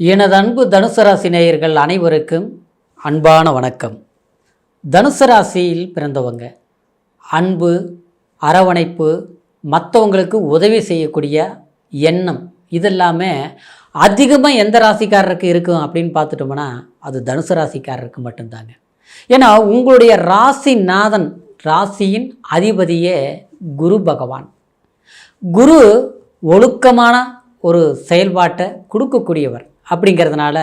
எனது அன்பு தனுசு ராசி நேயர்கள் அனைவருக்கும் அன்பான வணக்கம். தனுசு ராசியில் பிறந்தவங்க அன்பு, அரவணைப்பு, மற்றவங்களுக்கு உதவி செய்யக்கூடிய எண்ணம் இதெல்லாமே அதிகமாக எந்த ராசிக்காரருக்கு இருக்கும் அப்படின்னு பார்த்துட்டோம்னா அது தனுசு ராசிக்காரருக்கு மட்டும்தாங்க. ஏன்னா உங்களுடைய ராசிநாதன், ராசியின் அதிபதியே குரு பகவான். குரு ஒழுக்கமான ஒரு செயல்பாட்டை கொடுக்கக்கூடியவர். அப்படிங்கிறதுனால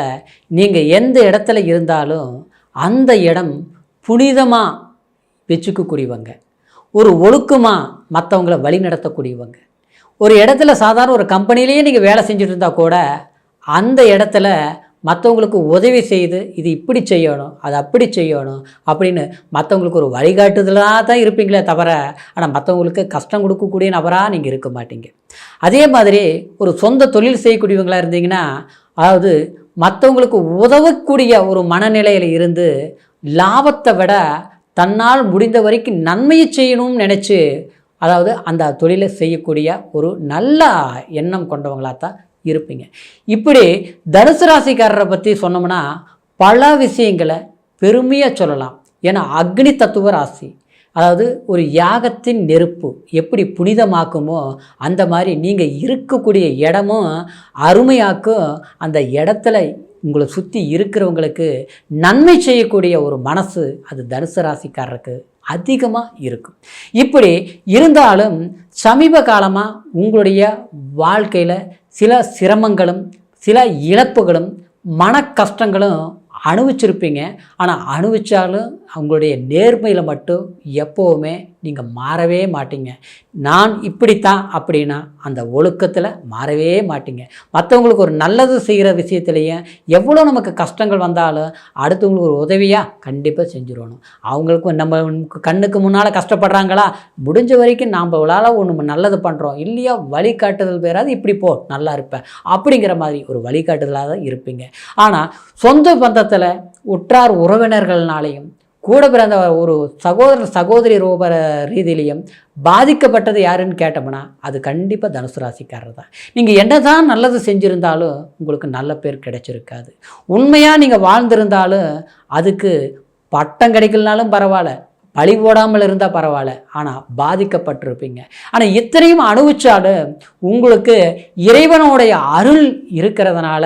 நீங்கள் எந்த இடத்துல இருந்தாலும் அந்த இடம் புனிதமாக வச்சுக்கக்கூடியவங்க, ஒரு ஒழுக்கமாக மற்றவங்களை வழி நடத்தக்கூடியவங்க. ஒரு இடத்துல சாதாரண ஒரு கம்பெனிலேயே நீங்கள் வேலை செஞ்சுட்டு இருந்தால் கூட அந்த இடத்துல மற்றவங்களுக்கு உதவி செய்து இது இப்படி செய்யணும், அது அப்படி செய்யணும் அப்படின்னு மற்றவங்களுக்கு ஒரு வழிகாட்டுதலாக தான் இருப்பீங்களே தவிர, ஆனால் மற்றவங்களுக்கு கஷ்டம் கொடுக்கக்கூடிய நபராக நீங்கள் இருக்க மாட்டீங்க. அதே மாதிரி ஒரு சொந்த தொழில் செய்யக்கூடியவங்களாக இருந்தீங்கன்னா, அதாவது மற்றவங்களுக்கு உதவக்கூடிய ஒரு மனநிலையில் இருந்து லாபத்தை விட தன்னால் முடிந்த வரைக்கும் நன்மையை செய்யணும்னு நினச்சி, அதாவது அந்த தொழிலை செய்யக்கூடிய ஒரு நல்ல எண்ணம் கொண்டவங்களாக தான் இருப்பீங்க. இப்படி தனுசு ராசிக்காரரை பற்றி சொன்னோம்னா பல விஷயங்களை பெருமையாக சொல்லலாம். ஏன்னா அக்னி தத்துவ ராசி, அதாவது ஒரு யாகத்தின் நெருப்பு எப்படி புனிதமாக்குமோ அந்த மாதிரி நீங்கள் இருக்கக்கூடிய இடமும் அருமையாக்கும். அந்த இடத்துல உங்களை சுற்றி இருக்கிறவங்களுக்கு நன்மை செய்யக்கூடிய ஒரு மனசு அது தனுசு ராசிக்காரருக்கு அதிகமாக இருக்கும். இப்படி இருந்தாலும் சமீப காலமாக உங்களுடைய வாழ்க்கையில் சில சிரமங்களும் சில இழப்புகளும் மன கஷ்டங்களும் அனுபவிச்சிருப்பீங்க. ஆனால் அனுபவித்தாலும் அவங்களுடைய நேர்மையில் மட்டும் எப்போவுமே நீங்கள் மாறவே மாட்டீங்க. நான் இப்படித்தான் அப்படின்னா அந்த ஒழுக்கத்தில் மாறவே மாட்டீங்க. மற்றவங்களுக்கு ஒரு நல்லது செய்கிற விஷயத்துலையும் எவ்வளோ நமக்கு கஷ்டங்கள் வந்தாலும் அடுத்தவங்களுக்கு ஒரு உதவியாக கண்டிப்பாக செஞ்சுருவணும். அவங்களுக்கும் நம்ம கண்ணுக்கு முன்னால் கஷ்டப்படுறாங்களா, முடிஞ்ச வரைக்கும் நாம் இவ்வளோ ஒன்று நல்லது பண்ணுறோம் இல்லையா, வழிகாட்டுதல் பேராது இப்படி போ நல்லா இருப்பேன் அப்படிங்கிற மாதிரி ஒரு வழிகாட்டுதலாக தான் இருப்பீங்க. ஆனால் சொந்த பந்தத்தில் உற்றார் உறவினர்கள்னாலையும் கூட பிறந்த ஒரு சகோதரி ரூப ரீதியிலையும் பாதிக்கப்பட்டது யாருன்னு கேட்டோம்னா அது கண்டிப்பாக தனுசு ராசிக்காரர் தான். நீங்கள் என்ன தான் நல்லது செஞ்சுருந்தாலும் உங்களுக்கு நல்ல பேர் கிடைச்சிருக்காது. உண்மையாக நீங்கள் வாழ்ந்திருந்தாலும் அதுக்கு பட்டம் கிடைக்கலனாலும் பரவாயில்ல, பழி போடாமல் இருந்தால் பரவாயில்ல, ஆனால் பாதிக்கப்பட்டிருப்பீங்க. ஆனால் இத்தனையும் அனுபவிச்சாலும் உங்களுக்கு இறைவனுடைய அருள் இருக்கிறதுனால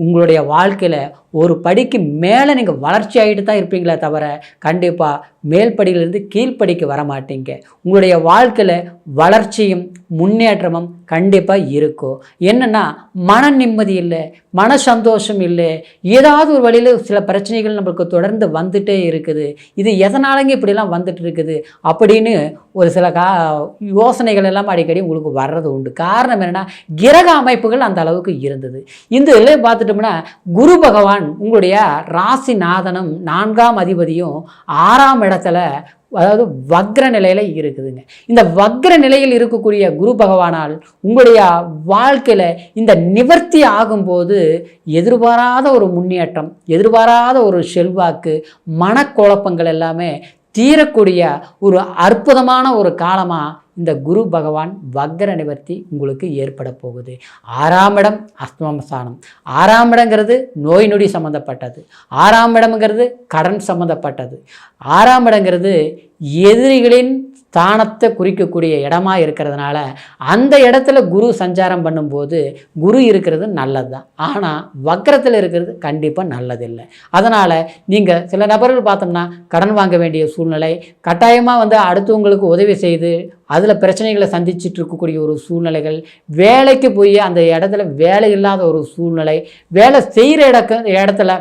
உங்களுடைய வாழ்க்கையில் ஒரு படிக்கு மேலே நீங்கள் வளர்ச்சி ஆகிட்டு தான் இருப்பீங்களே தவிர கண்டிப்பாக மேல் படியிலிருந்து கீழ்ப்படிக்கு வர மாட்டீங்க. உங்களுடைய வாழ்க்கையில் வளர்ச்சியும் முன்னேற்றமும் கண்டிப்பாக இருக்கும். என்னென்னா மன நிம்மதி இல்லை, மன சந்தோஷம் இல்லை, ஏதாவது ஒரு வழியில் சில பிரச்சனைகள் நம்மளுக்கு தொடர்ந்து வந்துகிட்டே இருக்குது. இது எதனாலங்க இப்படிலாம் வந்துட்டு இருக்குது அப்படின்னு ஒரு சில யோசனைகள் எல்லாம் அடிக்கடி உங்களுக்கு வர்றது உண்டு. காரணம் என்னென்னா கிரக அமைப்புகள் அந்த அளவுக்கு இருந்தது. இந்த இதில் பார்த்துட்டோம்னா குரு பகவான் உங்களுடைய ராசிநாதனும் 4ஆம் அதிபதியும் 6ஆம் இடத்துல, அதாவது வக்ர நிலையில் இருக்குதுங்க. இந்த வக்ர நிலையில் இருக்கக்கூடிய குரு பகவானால் உங்களுடைய வாழ்க்கையில் இந்த நிவர்த்தி ஆகும்போது எதிர்பாராத ஒரு முன்னேற்றம், எதிர்பாராத ஒரு செல்வாக்கு, மனக்குழப்பங்கள் எல்லாமே தீரக்கூடிய ஒரு அற்புதமான ஒரு காலமாக இந்த குரு பகவான் வக்ர நிவர்த்தி உங்களுக்கு ஏற்பட போகுது. 6ஆம் இடம் அஸ்தமஸ்தானம். 6ஆம் இடங்கிறது நோய் நொடி சம்மந்தப்பட்டது. 6ஆம் இடம்ங்கிறது கடன் சம்மந்தப்பட்டது. 6ஆம் இடங்கிறது எதிரிகளின் ஸ்தானத்தை குறிக்கக்கூடிய இடமா இருக்கிறதுனால அந்த இடத்துல குரு சஞ்சாரம் பண்ணும்போது குரு இருக்கிறது நல்லது தான். ஆனால் வக்ரத்தில் இருக்கிறது கண்டிப்பாக நல்லதில்லை. அதனால் நீங்கள் சில நபர்கள் பார்த்தோம்னா கடன் வாங்க வேண்டிய சூழ்நிலை, கட்டாயமாக அடுத்தவங்களுக்கு உதவி செய்து அதில் பிரச்சனைகளை சந்திச்சுட்டு இருக்கக்கூடிய ஒரு சூழ்நிலைகள், வேலைக்கு போய் அந்த இடத்துல வேலை இல்லாத ஒரு சூழ்நிலை, வேலை செய்கிற இடத்துல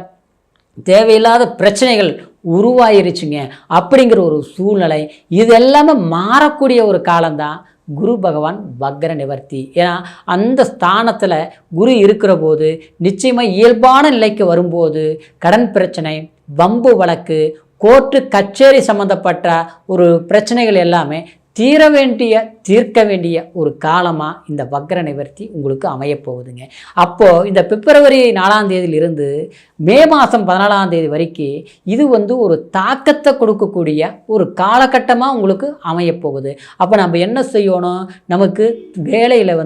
தேவையில்லாத பிரச்சனைகள் உருவாயிருச்சுங்க அப்படிங்கிற ஒரு சூழ்நிலை, இது எல்லாமே மாறக்கூடிய ஒரு காலம்தான் குரு பகவான் வக்ர நிவர்த்தி. ஏன்னா அந்த ஸ்தானத்தில் குரு இருக்கிற போது நிச்சயமாக இயல்பான நிலைக்கு வரும்போது கடன் பிரச்சனை, வம்பு வழக்கு, கோர்ட்டு கச்சேரி சம்மந்தப்பட்ட ஒரு பிரச்சனைகள் எல்லாமே தீர்க்க வேண்டிய ஒரு காலமாக இந்த வக்ர நிவர்த்தி உங்களுக்கு அமையப்போகுதுங்க. அப்போது இந்த பிப்ரவரி 4ஆம் தேதியிலிருந்து மே மாதம் 14ஆம் தேதி வரைக்கும் இது ஒரு தாக்கத்தை கொடுக்கக்கூடிய ஒரு காலகட்டமாக உங்களுக்கு அமையப்போகுது. அப்போ நம்ம என்ன செய்யணும், நமக்கு வேலையில்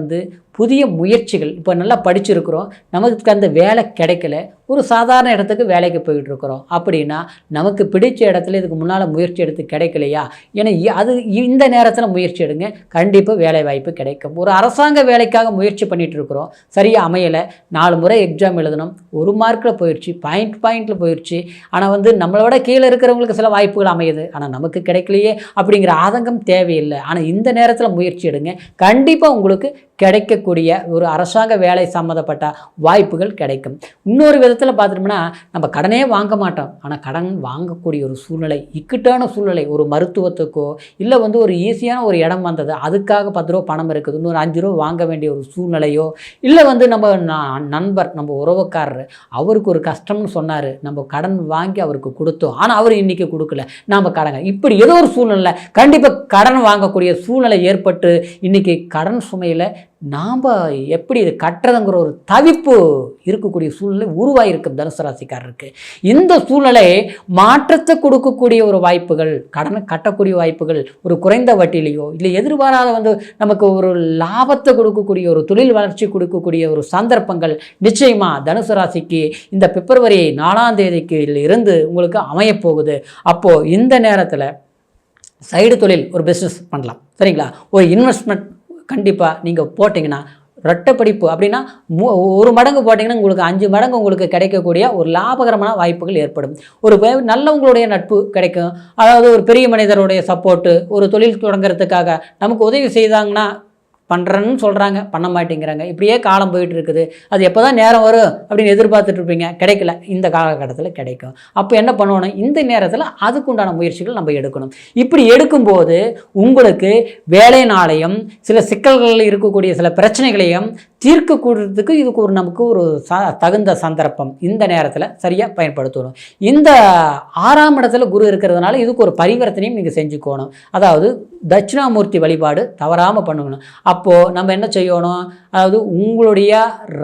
புதிய முயற்சிகள். இப்போ நல்லா படிச்சிருக்கிறோம், நமக்கு அந்த வேலை கிடைக்கல, ஒரு சாதாரண இடத்துக்கு வேலைக்கு போயிட்டு இருக்கிறோம் அப்படின்னா நமக்கு பிடிச்ச இடத்துல இதுக்கு முன்னால் முயற்சி எடுத்து கிடைக்கலையா, ஏன்னா அது இந்த நேரத்தில் முயற்சி எடுங்க, கண்டிப்பாக வேலை வாய்ப்பு கிடைக்கும். ஒரு அரசாங்க வேலைக்காக முயற்சி பண்ணிட்டு இருக்கிறோம், சரியாக அமையலை, 4 முறை எக்ஸாம் எழுதணும், 1 மார்க்கில் போயிடுச்சு, பாயிண்டில் போயிடுச்சு, ஆனால் நம்மளோட கீழே இருக்கிறவங்களுக்கு சில வாய்ப்புகள் அமையுது, ஆனால் நமக்கு கிடைக்கலையே அப்படிங்கிற ஆதங்கம் தேவையில்லை. ஆனால் இந்த நேரத்தில் முயற்சி எடுங்க, கண்டிப்பாக உங்களுக்கு கிடைக்கக்கூடிய ஒரு அரசாங்க வேலை சம்மந்தப்பட்ட வாய்ப்புகள் கிடைக்கும். இன்னொரு விதத்தில் பார்த்துட்டோம்னா, நம்ம கடனே வாங்க மாட்டோம், ஆனால் கடன் வாங்கக்கூடிய ஒரு சூழ்நிலை, இக்கட்டான சூழ்நிலை, ஒரு மருத்துவத்துக்கோ இல்லை ஒரு ஈஸியான ஒரு இடம் வந்தது, அதுக்காக 10 ரூபா பணம் இருக்குது, இன்னொரு 5 ரூபா வாங்க வேண்டிய ஒரு சூழ்நிலையோ, இல்லை நம்ம நண்பர், நம்ம உறவுக்காரர், அவருக்கு ஒரு கஷ்டம்னு சொன்னார், நம்ம கடன் வாங்கி அவருக்கு கொடுத்தோம், ஆனால் அவர் இன்றைக்கி கொடுக்கல, நாம் கடன், இப்படி ஏதோ ஒரு சூழ்நிலை, கண்டிப்பாக கடன் வாங்கக்கூடிய சூழ்நிலை ஏற்பட்டு இன்றைக்கி கடன் சுமையில் நாம் எப்படி இது கட்டுறதுங்கிற ஒரு தவிப்பு இருக்கக்கூடிய சூழ்நிலை உருவாகிருக்கு தனுசு ராசிக்காரருக்கு. இந்த சூழ்நிலை மாற்றத்தை கொடுக்கக்கூடிய ஒரு வாய்ப்புகள், கடனை கட்டக்கூடிய வாய்ப்புகள், ஒரு குறைந்த வட்டியிலையோ இல்லை எதிர்பாராத நமக்கு ஒரு லாபத்தை கொடுக்கக்கூடிய ஒரு தொழில் வளர்ச்சி கொடுக்கக்கூடிய ஒரு சந்தர்ப்பங்கள் நிச்சயமாக தனுசு ராசிக்கு இந்த பிப்ரவரி 4ஆம் தேதிக்கு இருந்து உங்களுக்கு அமையப்போகுது. அப்போது இந்த நேரத்தில் சைடு தொழில், ஒரு பிஸ்னஸ் பண்ணலாம், சரிங்களா, ஒரு இன்வெஸ்ட்மெண்ட் கண்டிப்பாக நீங்கள் போட்டிங்கன்னா, ரெட்டை படிப்பு அப்படின்னா 1 மடங்கு போட்டிங்கன்னா உங்களுக்கு 5 மடங்கு உங்களுக்கு கிடைக்கக்கூடிய ஒரு லாபகரமான வாய்ப்புகள் ஏற்படும். ஒரு நல்லவங்களுடைய நட்பு கிடைக்கும், அதாவது ஒரு பெரிய மனிதருடைய சப்போர்ட்டு, ஒரு தொழில் தொடங்குறதுக்காக நமக்கு உதவி செய்தாங்கன்னா பண்ணுறேன்னு சொல்கிறாங்க, பண்ண மாட்டேங்கிறாங்க, இப்படியே காலம் போயிட்டு இருக்குது, அது எப்போ தான் நேரம் வரும் அப்படின்னு எதிர்பார்த்துட்ருப்பீங்க, கிடைக்கல, இந்த காலகட்டத்தில் கிடைக்கும். அப்போ என்ன பண்ணணும், இந்த நேரத்தில் அதுக்குண்டான முயற்சிகள் நம்ம எடுக்கணும். இப்படி எடுக்கும்போது உங்களுக்கு வேலையினாலையும் சில சிக்கல்களில் இருக்கக்கூடிய சில பிரச்சனைகளையும் தீர்க்கக்கூடியதுக்கு இதுக்கு நமக்கு ஒரு தகுந்த சந்தர்ப்பம் இந்த நேரத்தில் சரியாக பயன்படுத்தணும். இந்த 6ஆம் இடத்துல குரு இருக்கிறதுனால இதுக்கு ஒரு பரிவர்த்தனையும் நீங்கள் செஞ்சுக்கணும். அதாவது தட்சிணாமூர்த்தி வழிபாடு தவறாமல் பண்ணணும். அப்போது நம்ம என்ன செய்யணும், அதாவது உங்களுடைய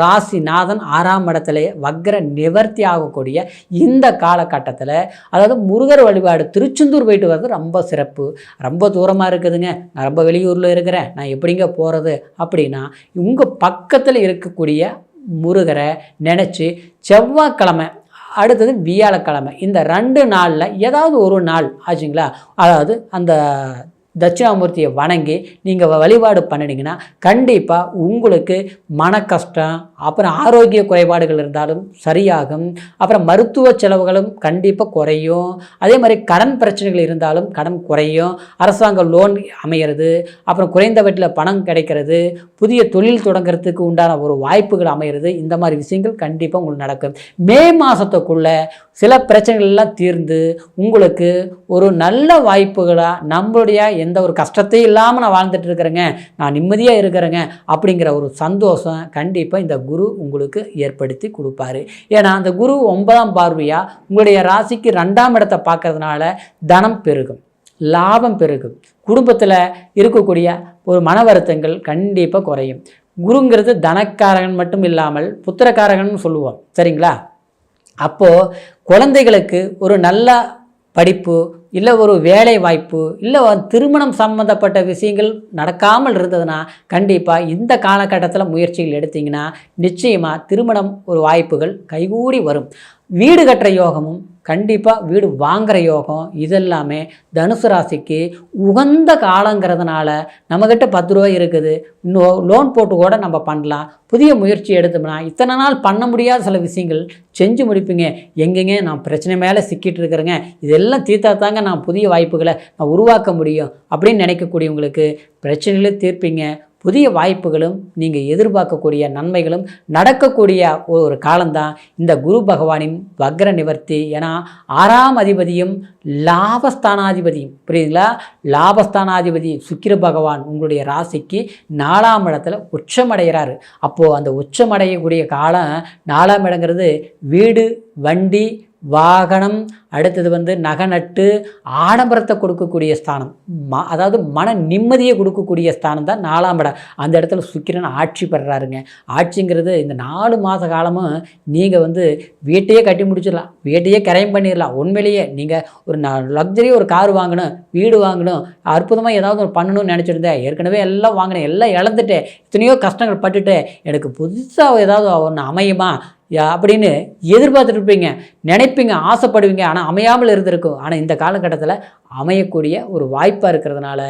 ராசிநாதன் 6ஆம் இடத்துல வக்ர நிவர்த்தி ஆகக்கூடிய இந்த காலகட்டத்தில், அதாவது முருகர் வழிபாடு திருச்செந்தூர் போயிட்டு வர்றது ரொம்ப சிறப்பு. ரொம்ப தூரமாக இருக்குதுங்க, நான் ரொம்ப வெளியூரில் இருக்கிறேன், நான் எப்படிங்க போகிறது அப்படின்னா, உங்கள் பக்கத்தில் இருக்கக்கூடிய முருகரை நினச்சி செவ்வாய்க்கிழமை அடுத்தது வியாழக்கிழமை இந்த 2 நாளில் ஏதாவது ஒரு நாள் ஆச்சுங்களா, அதாவது அந்த தட்சிணாமூர்த்தியை வணங்கி நீங்கள் வழிபாடு பண்ணினீங்கன்னா கண்டிப்பாக உங்களுக்கு மன கஷ்டம், அப்புறம் ஆரோக்கிய குறைபாடுகள் இருந்தாலும் சரியாகும், அப்புறம் மருத்துவ செலவுகளும் கண்டிப்பாக குறையும், அதே மாதிரி கடன் பிரச்சனைகள் இருந்தாலும் கடன் குறையும், அரசாங்க லோன் அமைகிறது, அப்புறம் குறைந்த வட்டியில் பணம் கிடைக்கிறது, புதிய தொழில் தொடங்கிறதுக்கு உண்டான ஒரு வாய்ப்புகள் அமைகிறது. இந்த மாதிரி விஷயங்கள் கண்டிப்பாக உங்களுக்கு நடக்கும். மே மாதத்துக்குள்ளே சில பிரச்சனைகள்லாம் தீர்ந்து உங்களுக்கு ஒரு நல்ல வாய்ப்புகளாக, நம்மளுடைய எந்த ஒரு கஷ்டத்தையும் இல்லாமல் நான் வாழ்ந்துட்டு இருக்கிறேங்க, நான் நிம்மதியாக இருக்கிறேங்க அப்படிங்கிற ஒரு சந்தோஷம் கண்டிப்பாக இந்த குரு உங்களுக்கு ஏற்படுத்தி கொடுப்பாரு. ஏன்னா அந்த குரு 9ஆம் பார்வையாக உங்களுடைய ராசிக்கு 2ஆம் இடத்தை பார்க்கறதுனால தனம் பெருகும், லாபம் பெருகும், குடும்பத்தில் இருக்கக்கூடிய ஒரு மன வருத்தங்கள் கண்டிப்பாக குறையும். குருங்கிறது தனக்காரகன் மட்டும் இல்லாமல் புத்திரக்காரகன் சொல்லுவோம், சரிங்களா. அப்போது குழந்தைகளுக்கு ஒரு நல்ல படிப்பு, இல்லை ஒரு வேலை வாய்ப்பு, இல்லை திருமணம் சம்மந்தப்பட்ட விஷயங்கள் நடக்காமல் இருந்ததுன்னா கண்டிப்பாக இந்த காலகட்டத்தில் முயற்சிகள் எடுத்திங்கன்னா நிச்சயமாக திருமணம் ஒரு வாய்ப்புகள் கைகூடி வரும். வீடு கட்டுற யோகமும் கண்டிப்பாக வீடு வாங்குகிற யோகம் இதெல்லாமே தனுசு ராசிக்கு உகந்த காலங்கிறதுனால நம்மக்கிட்ட 10 ரூபா இருக்குது, இன்னும் லோன் போட்டு கூட நம்ம பண்ணலாம். புதிய முயற்சி எடுத்தோம்னா இத்தனை நாள் பண்ண முடியாத சில விஷயங்கள் செஞ்சு முடிப்பீங்க. எங்கெங்க நான் பிரச்சனை மேலே சிக்கிட்டு இருக்கிறேங்க, இதெல்லாம் தீர்த்தா தாங்க நான் புதிய வாய்ப்புகளை நான் உருவாக்க முடியும் அப்படின்னு நினைக்கக்கூடியவங்களுக்கு பிரச்சனைகளை தீர்ப்பீங்க. புதிய வாய்ப்புகளும் நீங்கள் எதிர்பார்க்கக்கூடிய நன்மைகளும் நடக்கக்கூடிய ஒரு காலம்தான் இந்த குரு பகவானின் வக்ர நிவர்த்தி. ஏன்னா 6ஆம் அதிபதியும் லாபஸ்தானாதிபதியும், புரியுதுங்களா, லாபஸ்தானாதிபதி சுக்கிர பகவான் உங்களுடைய ராசிக்கு 4ஆம் இடத்துல உச்சமடைகிறாரு. அப்போது அந்த உச்சமடையக்கூடிய காலம் 4ஆம் இடங்கிறது வீடு, வண்டி, வாகனம், அடுத்தது வந்து நகை நட்டு ஆடம்பரத்தை கொடுக்கக்கூடிய ஸ்தானம், அதாவது மன நிம்மதியை கொடுக்கக்கூடிய ஸ்தானம் தான் 4ஆம் இடம். அந்த இடத்துல சுக்கிரன் ஆட்சி பெறாருங்க. ஆட்சிங்கிறது இந்த 4 மாத காலமும் நீங்கள் வந்து வீட்டையே கட்டி முடிச்சிடலாம், வீட்டையே கிரையம் பண்ணிடலாம். உண்மையிலேயே நீங்கள் ஒரு லக்ஸரி ஒரு கார் வாங்கணும், வீடு வாங்கணும், அற்புதமாக ஏதாவது ஒரு பண்ணணும்னு நினச்சிருந்தேன், ஏற்கனவே எல்லாம் வாங்கினேன், எல்லாம் இழந்துட்டேன், எத்தனையோ கஷ்டங்கள் பட்டுட்டு எனக்கு புதுசாக ஏதாவது ஒன்று அமையுமா அப்படின்னு எதிர்பார்த்துட்டு இருப்பீங்க, நினைப்பீங்க, ஆசைப்படுவீங்க. ஆனால் அமையாமல் இருந்திருக்கும். ஆனால் இந்த காலகட்டத்தில் அமையக்கூடிய ஒரு வாய்ப்பாக இருக்கிறதுனால,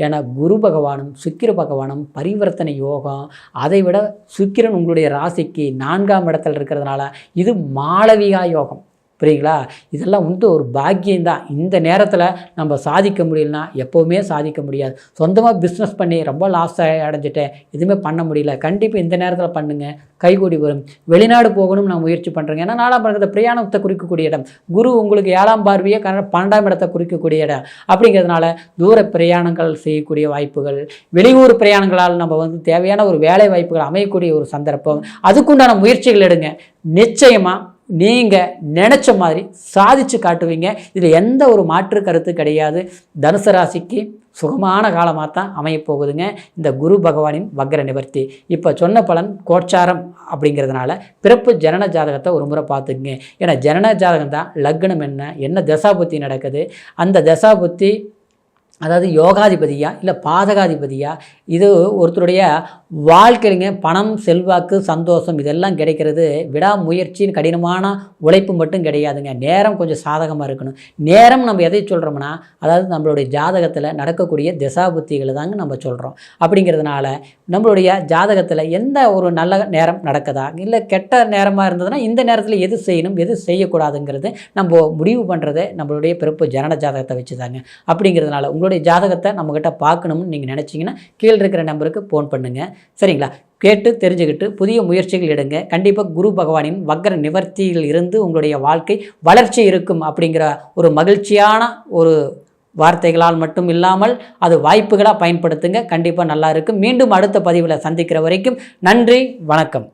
ஏன்னா குரு பகவானும் சுக்கிர பகவானும் பரிவர்த்தனை யோகம், அதை விட சுக்கிரன் உங்களுடைய ராசிக்கு 4ஆம் இடத்துல இருக்கிறதுனால இது மாளவிகா யோகம். புரியுங்களா? இதெல்லாம் வந்து ஒரு பாக்கியம்தான். இந்த நேரத்தில் நம்ம சாதிக்க முடியலனா எப்போவுமே சாதிக்க முடியாது. சொந்தமாக பிஸ்னஸ் பண்ணி ரொம்ப லாஸ் அடைஞ்சிட்டேன், எதுவுமே பண்ண முடியல, கண்டிப்பாக இந்த நேரத்தில் பண்ணுங்கள், கைகூடி வரும். வெளிநாடு போகணும்னு நான் முயற்சி பண்ணுறேங்க. ஏன்னா 4ஆம் இடத்தை பிரயாணத்தை குறிக்கக்கூடிய இடம், குரு உங்களுக்கு 7ஆம் பார்வையை 12ஆம் இடத்தை குறிக்கக்கூடிய இடம். அப்படிங்கிறதுனால தூர பிரயாணங்கள் செய்யக்கூடிய வாய்ப்புகள், வெளியூர் பிரயாணங்களால் நம்ம வந்து தேவையான ஒரு வேலை வாய்ப்புகள் அமையக்கூடிய ஒரு சந்தர்ப்பம், அதுக்குண்டான முயற்சிகள் எடுங்க. நிச்சயமாக நீங்கள் நினச்ச மாதிரி சாதிச்சு காட்டுவீங்க. இதில் எந்த ஒரு மாற்று கருத்து கிடையாது. தனுசு ராசிக்கு சுகமான காலமாக தான் அமையப்போகுதுங்க இந்த குரு பகவானின் வக்ர நிவர்த்தி. இப்போ சொன்ன பலன் கோச்சாரம் அப்படிங்கிறதுனால பிறப்பு ஜனன ஜாதகத்தை ஒரு முறை பார்த்துக்குங்க. ஏன்னா ஜனன ஜாதகம் தான் லக்னம் என்ன தசாபுத்தி நடக்குது, அந்த தசாபுத்தி அதாவது யோகாதிபதியா இல்லை பாதகாதிபதியா, இது ஒருத்தருடைய வாழ்க்கைங்க பணம், செல்வாக்கு, சந்தோஷம் இதெல்லாம் கிடைக்கிறது விடாமுயற்சின்னு கடினமான உழைப்பு மட்டும் கிடையாதுங்க. நேரம் கொஞ்சம் சாதகமாக இருக்கணும். நேரம் நம்ம எதை சொல்கிறோம்னா, அதாவது நம்மளுடைய ஜாதகத்தில் நடக்கக்கூடிய திசாபுத்திகளை தாங்க நம்ம சொல்கிறோம். அப்படிங்கிறதுனால நம்மளுடைய ஜாதகத்தில் எந்த ஒரு நல்ல நேரம் நடக்குதா இல்லை கெட்ட நேரமாக இருந்ததுன்னா இந்த நேரத்தில் எது செய்யணும் எது செய்யக்கூடாதுங்கிறது நம்ம முடிவு பண்ணுறது நம்மளுடைய பிறப்பு ஜனன ஜாதகத்தை வச்சு தாங்க. அப்படிங்கிறதுனால உங்களுடைய ஜாதகத்தை நம்மக்கிட்ட பார்க்கணும்னு நீங்கள் நினச்சிங்கன்னா கீழே இருக்கிற நம்பருக்கு ஃபோன் பண்ணுங்கள். சரிங்களா? கேட்டு தெரிஞ்சுக்கிட்டு புதிய முயற்சிகள் எடுங்க. கண்டிப்பாக குரு பகவானின் வக்ர நிவர்த்தியில் இருந்து உங்களுடைய வாழ்க்கை வளர்ச்சி இருக்கும் அப்படிங்கிற ஒரு மகிழ்ச்சியான ஒரு வார்த்தைகளால் மட்டும் இல்லாமல் அது வாய்ப்புகளாக பயன்படுத்துங்க. கண்டிப்பாக நல்லா இருக்கும். மீண்டும் அடுத்த பதிவில் சந்திக்கிற வரைக்கும் நன்றி, வணக்கம்.